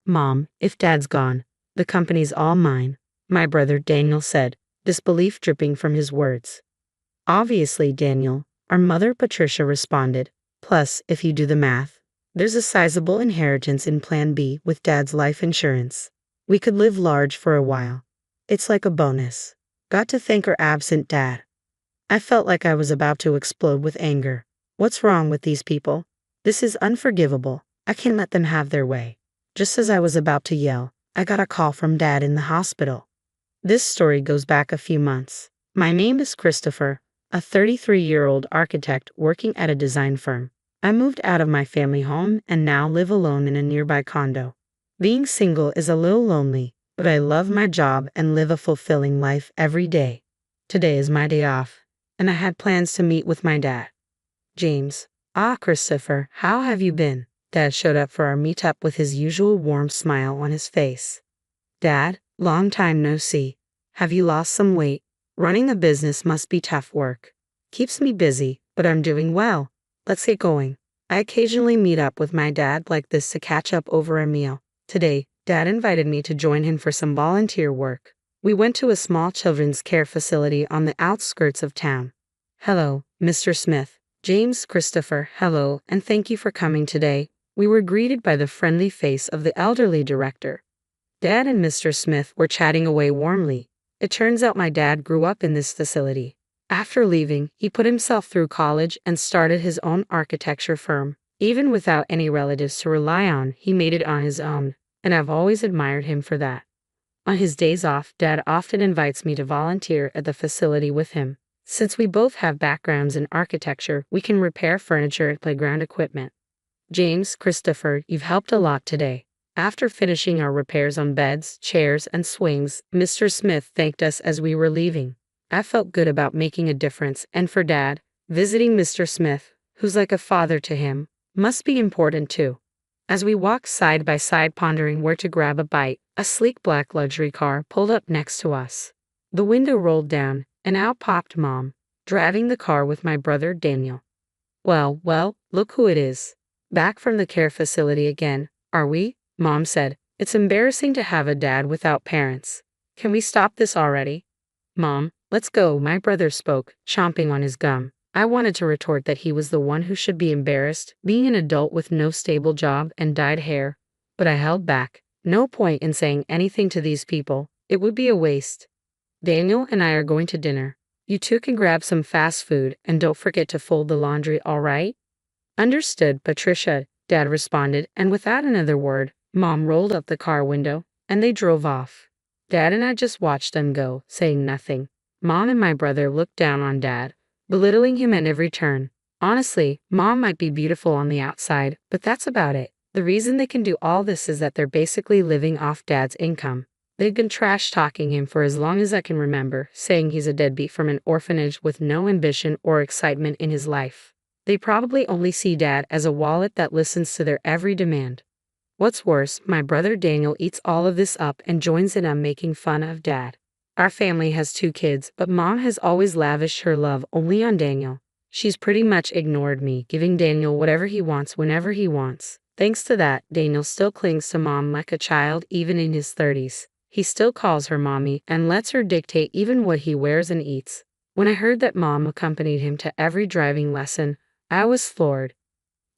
Mom, if Dad's gone, the company's all mine, my brother Daniel said, disbelief dripping from his words. Obviously, Daniel, our mother Patricia responded. Plus, if you do the math, there's a sizable inheritance in Plan B with Dad's life insurance. We could live large for a while. It's like a bonus. Got to thank our absent dad. I felt like I was about to explode with anger. What's wrong with these people? This is unforgivable. I can't let them have their way. Just as I was about to yell, I got a call from Dad in the hospital. This story goes back a few months. My name is Christopher, a 33-year-old architect working at a design firm. I moved out of my family home and now live alone in a nearby condo. Being single is a little lonely, but I love my job and live a fulfilling life every day. Today is my day off, and I had plans to meet with my dad. James. Christopher, how have you been? Dad showed up for our meetup with his usual warm smile on his face. Dad, long time no see. Have you lost some weight? Running a business must be tough work. Keeps me busy, but I'm doing well. Let's get going. I occasionally meet up with my dad like this to catch up over a meal. Today, Dad invited me to join him for some volunteer work. We went to a small children's care facility on the outskirts of town. Hello, Mr. Smith. James. Christopher, hello, and thank you for coming today. We were greeted by the friendly face of the elderly director. Dad and Mr. Smith were chatting away warmly. It turns out my dad grew up in this facility. After leaving, he put himself through college and started his own architecture firm. Even without any relatives to rely on, he made it on his own, and I've always admired him for that. On his days off, Dad often invites me to volunteer at the facility with him. Since we both have backgrounds in architecture, we can repair furniture and playground equipment. James. Christopher, you've helped a lot today. After finishing our repairs on beds, chairs, and swings, Mr. Smith thanked us as we were leaving. I felt good about making a difference, and for Dad, visiting Mr. Smith, who's like a father to him, must be important too. As we walked side by side pondering where to grab a bite, a sleek black luxury car pulled up next to us. The window rolled down, and out popped Mom, driving the car with my brother Daniel. Well, look who it is. Back from the care facility again, are we? Mom said. It's embarrassing to have a dad without parents. Can we stop this already? Mom, let's go, my brother spoke, chomping on his gum. I wanted to retort that he was the one who should be embarrassed, being an adult with no stable job and dyed hair, but I held back. No point in saying anything to these people. It would be a waste. Daniel and I are going to dinner. You two can grab some fast food and don't forget to fold the laundry, all right? Understood, Patricia, Dad responded, and without another word, Mom rolled up the car window, and they drove off. Dad and I just watched them go, saying nothing. Mom and my brother looked down on Dad, belittling him at every turn. Honestly, Mom might be beautiful on the outside, but that's about it. The reason they can do all this is that they're basically living off Dad's income. They've been trash-talking him for as long as I can remember, saying he's a deadbeat from an orphanage with no ambition or excitement in his life. They probably only see Dad as a wallet that listens to their every demand. What's worse, my brother Daniel eats all of this up and joins in on making fun of Dad. Our family has 2 kids, but Mom has always lavished her love only on Daniel. She's pretty much ignored me, giving Daniel whatever he wants whenever he wants. Thanks to that, Daniel still clings to Mom like a child even in his 30s. He still calls her mommy and lets her dictate even what he wears and eats. When I heard that Mom accompanied him to every driving lesson, I was floored.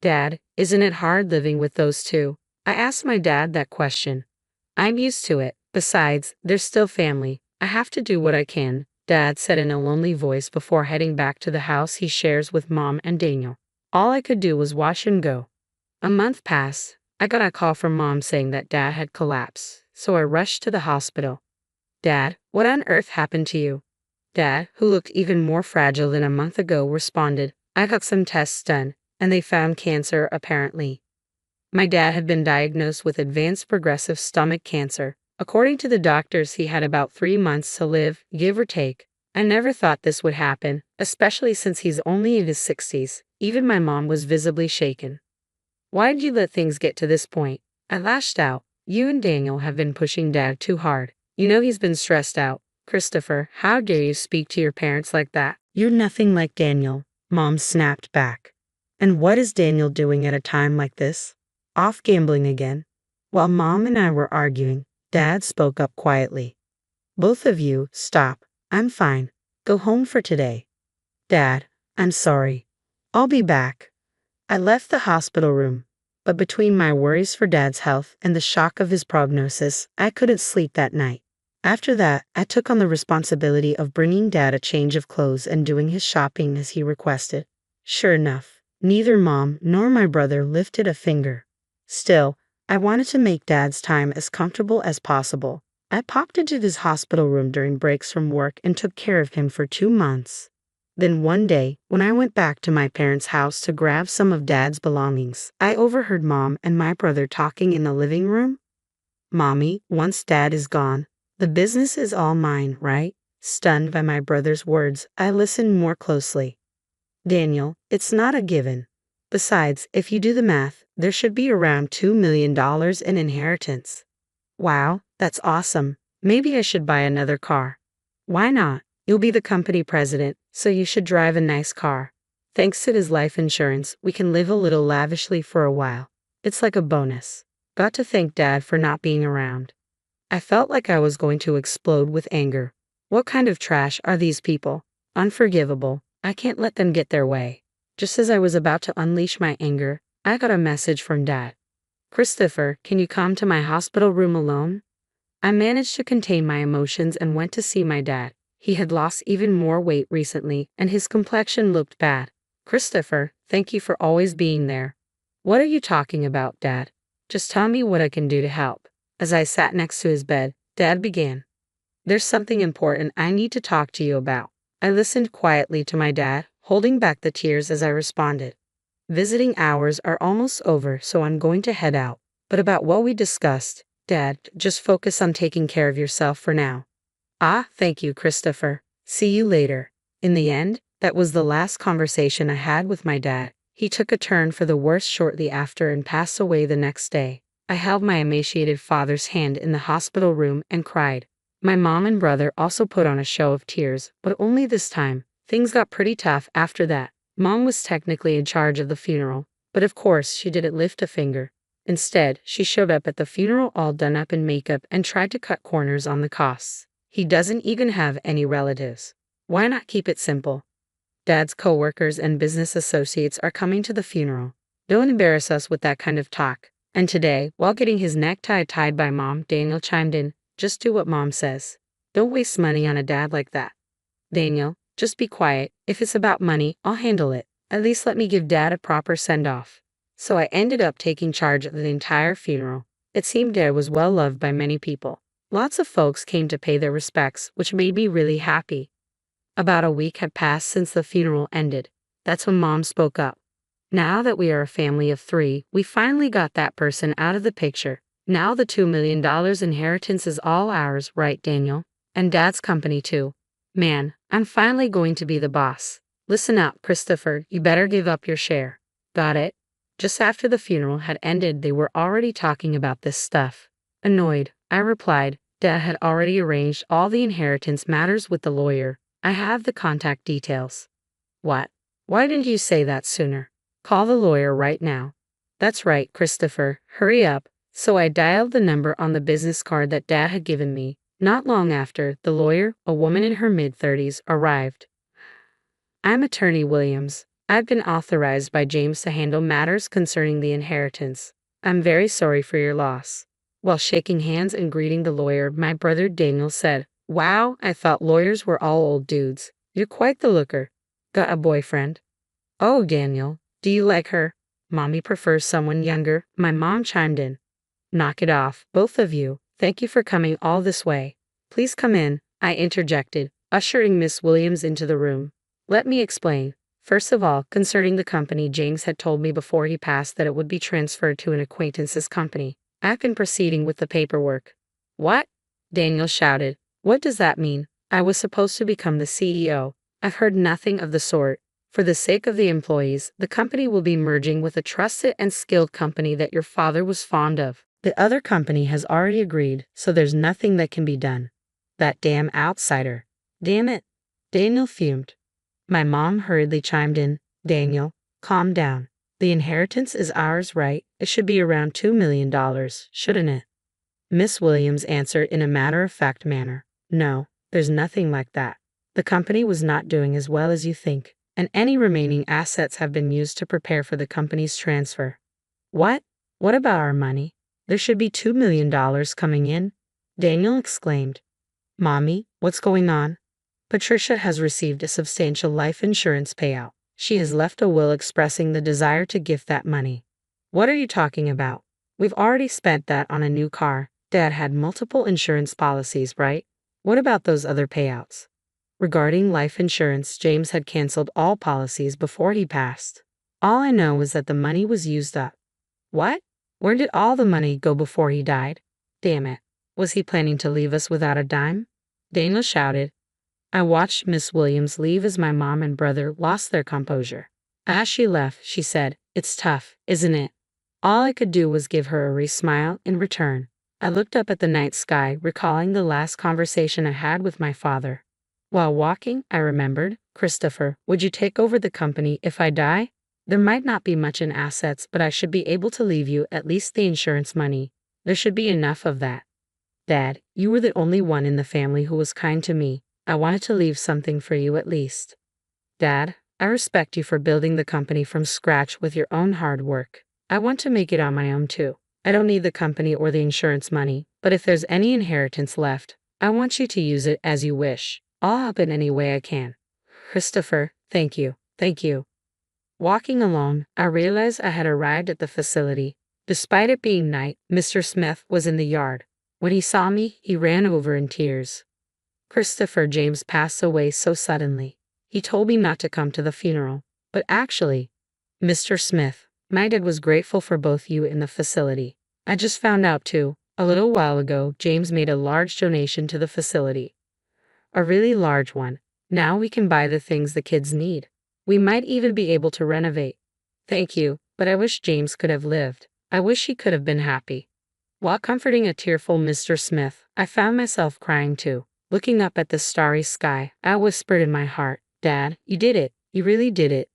Dad, isn't it hard living with those 2? I asked my dad that question. I'm used to it. Besides, they're still family. I have to do what I can, Dad said in a lonely voice before heading back to the house he shares with Mom and Daniel. All I could do was watch him go. A month passed. I got a call from Mom saying that Dad had collapsed, so I rushed to the hospital. Dad, what on earth happened to you? Dad, who looked even more fragile than a month ago, responded, I got some tests done, and they found cancer apparently. My dad had been diagnosed with advanced progressive stomach cancer. According to the doctors, he had about 3 months to live, give or take. I never thought this would happen, especially since he's only in his 60s. Even my mom was visibly shaken. Why'd you let things get to this point? I lashed out. You and Daniel have been pushing Dad too hard. You know he's been stressed out. Christopher, how dare you speak to your parents like that? You're nothing like Daniel, Mom snapped back. And what is Daniel doing at a time like this? Off gambling again? While Mom and I were arguing, Dad spoke up quietly. Both of you, stop. I'm fine. Go home for today. Dad, I'm sorry. I'll be back. I left the hospital room, but between my worries for Dad's health and the shock of his prognosis, I couldn't sleep that night. After that, I took on the responsibility of bringing Dad a change of clothes and doing his shopping as he requested. Sure enough, neither Mom nor my brother lifted a finger. Still, I wanted to make Dad's time as comfortable as possible. I popped into his hospital room during breaks from work and took care of him for 2 months. Then one day, when I went back to my parents' house to grab some of Dad's belongings, I overheard Mom and my brother talking in the living room. Mommy, once Dad is gone, the business is all mine, right? Stunned by my brother's words, I listened more closely. Daniel, it's not a given. Besides, if you do the math, there should be around $2 million in inheritance. Wow, that's awesome. Maybe I should buy another car. Why not? You'll be the company president, so you should drive a nice car. Thanks to his life insurance, we can live a little lavishly for a while. It's like a bonus. Got to thank Dad for not being around. I felt like I was going to explode with anger. What kind of trash are these people? Unforgivable. I can't let them get their way. Just as I was about to unleash my anger, I got a message from Dad. Christopher, can you come to my hospital room alone? I managed to contain my emotions and went to see my dad. He had lost even more weight recently, and his complexion looked bad. Christopher, thank you for always being there. What are you talking about, Dad? Just tell me what I can do to help. As I sat next to his bed, Dad began. There's something important I need to talk to you about. I listened quietly to my dad, holding back the tears as I responded. Visiting hours are almost over, so I'm going to head out. But about what we discussed, Dad, just focus on taking care of yourself for now. Ah, thank you, Christopher. See you later. In the end, that was the last conversation I had with my dad. He took a turn for the worse shortly after and passed away the next day. I held my emaciated father's hand in the hospital room and cried. My mom and brother also put on a show of tears, but only this time. Things got pretty tough after that. Mom was technically in charge of the funeral, but of course she didn't lift a finger. Instead, she showed up at the funeral all done up in makeup and tried to cut corners on the costs. He doesn't even have any relatives. Why not keep it simple? Dad's coworkers and business associates are coming to the funeral. Don't embarrass us with that kind of talk. And today, while getting his necktie tied by Mom, Daniel chimed in, just do what Mom says. Don't waste money on a dad like that. Daniel, just be quiet. If it's about money, I'll handle it. At least let me give Dad a proper send-off. So I ended up taking charge of the entire funeral. It seemed Dad was well loved by many people. Lots of folks came to pay their respects, which made me really happy. About a week had passed since the funeral ended. That's when Mom spoke up. Now that we are a family of 3, we finally got that person out of the picture. Now the $2 million inheritance is all ours, right, Daniel? And Dad's company too. Man, I'm finally going to be the boss. Listen up, Christopher, you better give up your share. Got it? Just after the funeral had ended, they were already talking about this stuff. Annoyed, I replied, Dad had already arranged all the inheritance matters with the lawyer. I have the contact details. What? Why didn't you say that sooner? Call the lawyer right now. That's right, Christopher, hurry up. So I dialed the number on the business card that Dad had given me. Not long after, the lawyer, a woman in her mid-30s, arrived. I'm Attorney Williams. I've been authorized by James to handle matters concerning the inheritance. I'm very sorry for your loss. While shaking hands and greeting the lawyer, my brother Daniel said, Wow, I thought lawyers were all old dudes. You're quite the looker. Got a boyfriend? Oh, Daniel, do you like her? Mommy prefers someone younger, my mom chimed in. Knock it off, both of you. Thank you for coming all this way. Please come in, I interjected, ushering Miss Williams into the room. Let me explain. First of all, concerning the company, James had told me before he passed that it would be transferred to an acquaintance's company. I've been proceeding with the paperwork. What? Daniel shouted. What does that mean? I was supposed to become the CEO. I've heard nothing of the sort. For the sake of the employees, the company will be merging with a trusted and skilled company that your father was fond of. The other company has already agreed, so there's nothing that can be done. That damn outsider. Damn it. Daniel fumed. My mom hurriedly chimed in, Daniel, calm down. The inheritance is ours, right? It should be around $2 million, shouldn't it? Miss Williams answered in a matter-of-fact manner. No, there's nothing like that. The company was not doing as well as you think, and any remaining assets have been used to prepare for the company's transfer. What? What about our money? There should be $2 million coming in, Daniel exclaimed. Mommy, what's going on? Patricia has received a substantial life insurance payout. She has left a will expressing the desire to gift that money. What are you talking about? We've already spent that on a new car. Dad had multiple insurance policies, right? What about those other payouts? Regarding life insurance, James had canceled all policies before he passed. All I know is that the money was used up. What? Where did all the money go before he died? Damn it. Was he planning to leave us without a dime? Daniel shouted. I watched Miss Williams leave as my mom and brother lost their composure. As she left, she said, It's tough, isn't it? All I could do was give her a smile in return. I looked up at the night sky, recalling the last conversation I had with my father. While walking, I remembered, Christopher, would you take over the company if I die? There might not be much in assets, but I should be able to leave you at least the insurance money. There should be enough of that. Dad, you were the only one in the family who was kind to me. I wanted to leave something for you at least. Dad, I respect you for building the company from scratch with your own hard work. I want to make it on my own too. I don't need the company or the insurance money, but if there's any inheritance left, I want you to use it as you wish. I'll help in any way I can. Christopher, thank you. Thank you. Walking along, I realized I had arrived at the facility. Despite it being night, Mr. Smith was in the yard. When he saw me, he ran over in tears. Christopher James passed away so suddenly. He told me not to come to the funeral. But actually, Mr. Smith, my dad was grateful for both you and the facility. I just found out too, a little while ago, James made a large donation to the facility. A really large one. Now we can buy the things the kids need. We might even be able to renovate. Thank you, but I wish James could have lived. I wish he could have been happy. While comforting a tearful Mr. Smith, I found myself crying too. Looking up at the starry sky, I whispered in my heart, Dad, you did it. You really did it.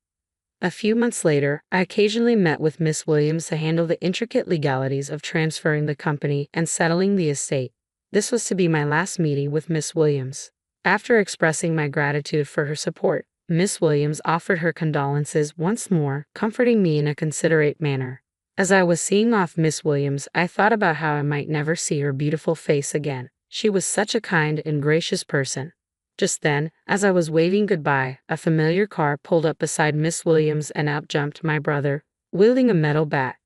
A few months later, I occasionally met with Miss Williams to handle the intricate legalities of transferring the company and settling the estate. This was to be my last meeting with Miss Williams. After expressing my gratitude for her support, Miss Williams offered her condolences once more, comforting me in a considerate manner. As I was seeing off Miss Williams, I thought about how I might never see her beautiful face again. She was such a kind and gracious person. Just then, as I was waving goodbye, a familiar car pulled up beside Miss Williams and out jumped my brother, wielding a metal bat.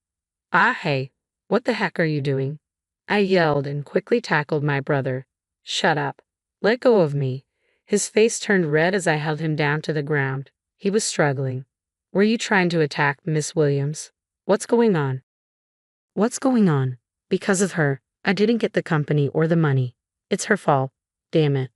Ah hey, what the heck are you doing? I yelled and quickly tackled my brother. Shut up. Let go of me. His face turned red as I held him down to the ground. He was struggling. Were you trying to attack Miss Williams? What's going on? What's going on? Because of her, I didn't get the company or the money. It's her fault. Damn it.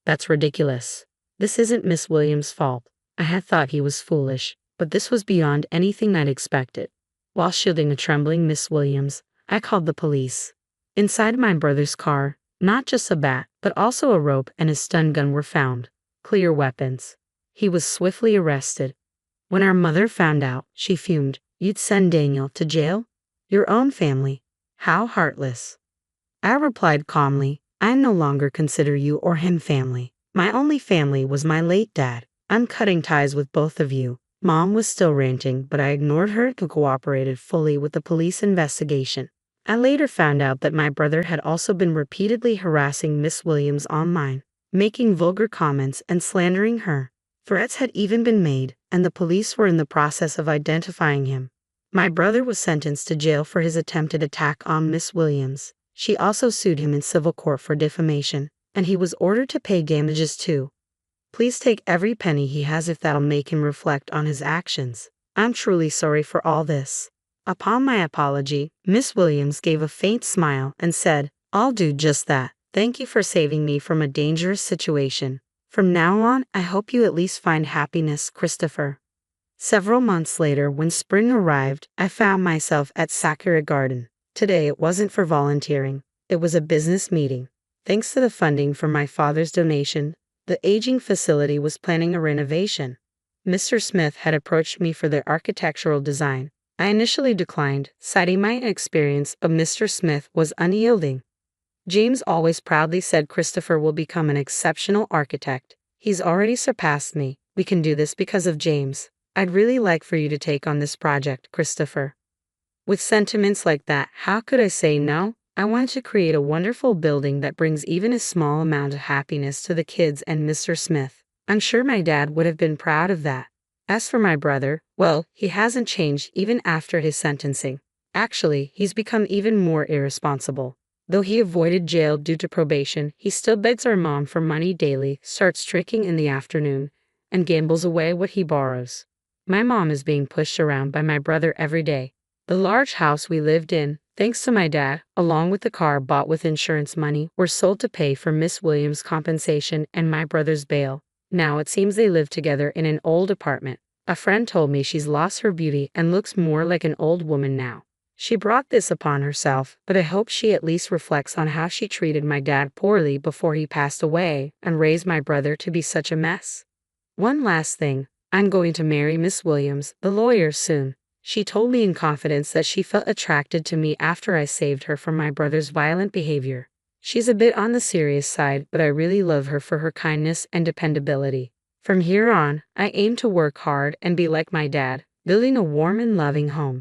That's ridiculous. This isn't Miss Williams' fault. I had thought he was foolish, but this was beyond anything I'd expected. While shielding a trembling Miss Williams, I called the police. Inside my brother's car, not just a bat, but also a rope and a stun gun were found. Clear weapons. He was swiftly arrested. When our mother found out, she fumed. You'd send Daniel to jail? Your own family. How heartless. I replied calmly, I no longer consider you or him family. My only family was my late dad. I'm cutting ties with both of you. Mom was still ranting, but I ignored her and cooperated fully with the police investigation. I later found out that my brother had also been repeatedly harassing Miss Williams online, making vulgar comments and slandering her. Threats had even been made, and the police were in the process of identifying him. My brother was sentenced to jail for his attempted attack on Miss Williams. She also sued him in civil court for defamation, and he was ordered to pay damages too. Please take every penny he has if that'll make him reflect on his actions. I'm truly sorry for all this. Upon my apology, Miss Williams gave a faint smile and said, I'll do just that. Thank you for saving me from a dangerous situation. From now on, I hope you at least find happiness, Christopher. Several months later, when spring arrived, I found myself at Sakura Garden. Today it wasn't for volunteering. It was a business meeting. Thanks to the funding from my father's donation, the aging facility was planning a renovation. Mr. Smith had approached me for the architectural design. I initially declined, citing my experience, but Mr. Smith was unyielding. James always proudly said Christopher will become an exceptional architect. He's already surpassed me. We can do this because of James. I'd really like for you to take on this project, Christopher. With sentiments like that, how could I say no? I want to create a wonderful building that brings even a small amount of happiness to the kids and Mr. Smith. I'm sure my dad would have been proud of that. As for my brother, well, he hasn't changed even after his sentencing. Actually, he's become even more irresponsible. Though he avoided jail due to probation, he still begs our mom for money daily, starts drinking in the afternoon, and gambles away what he borrows. My mom is being pushed around by my brother every day. The large house we lived in, thanks to my dad, along with the car bought with insurance money, were sold to pay for Miss Williams' compensation and my brother's bail. Now it seems they live together in an old apartment. A friend told me she's lost her beauty and looks more like an old woman now. She brought this upon herself, but I hope she at least reflects on how she treated my dad poorly before he passed away and raised my brother to be such a mess. One last thing, I'm going to marry Miss Williams, the lawyer, soon. She told me in confidence that she felt attracted to me after I saved her from my brother's violent behavior. She's a bit on the serious side, but I really love her for her kindness and dependability. From here on, I aim to work hard and be like my dad, building a warm and loving home.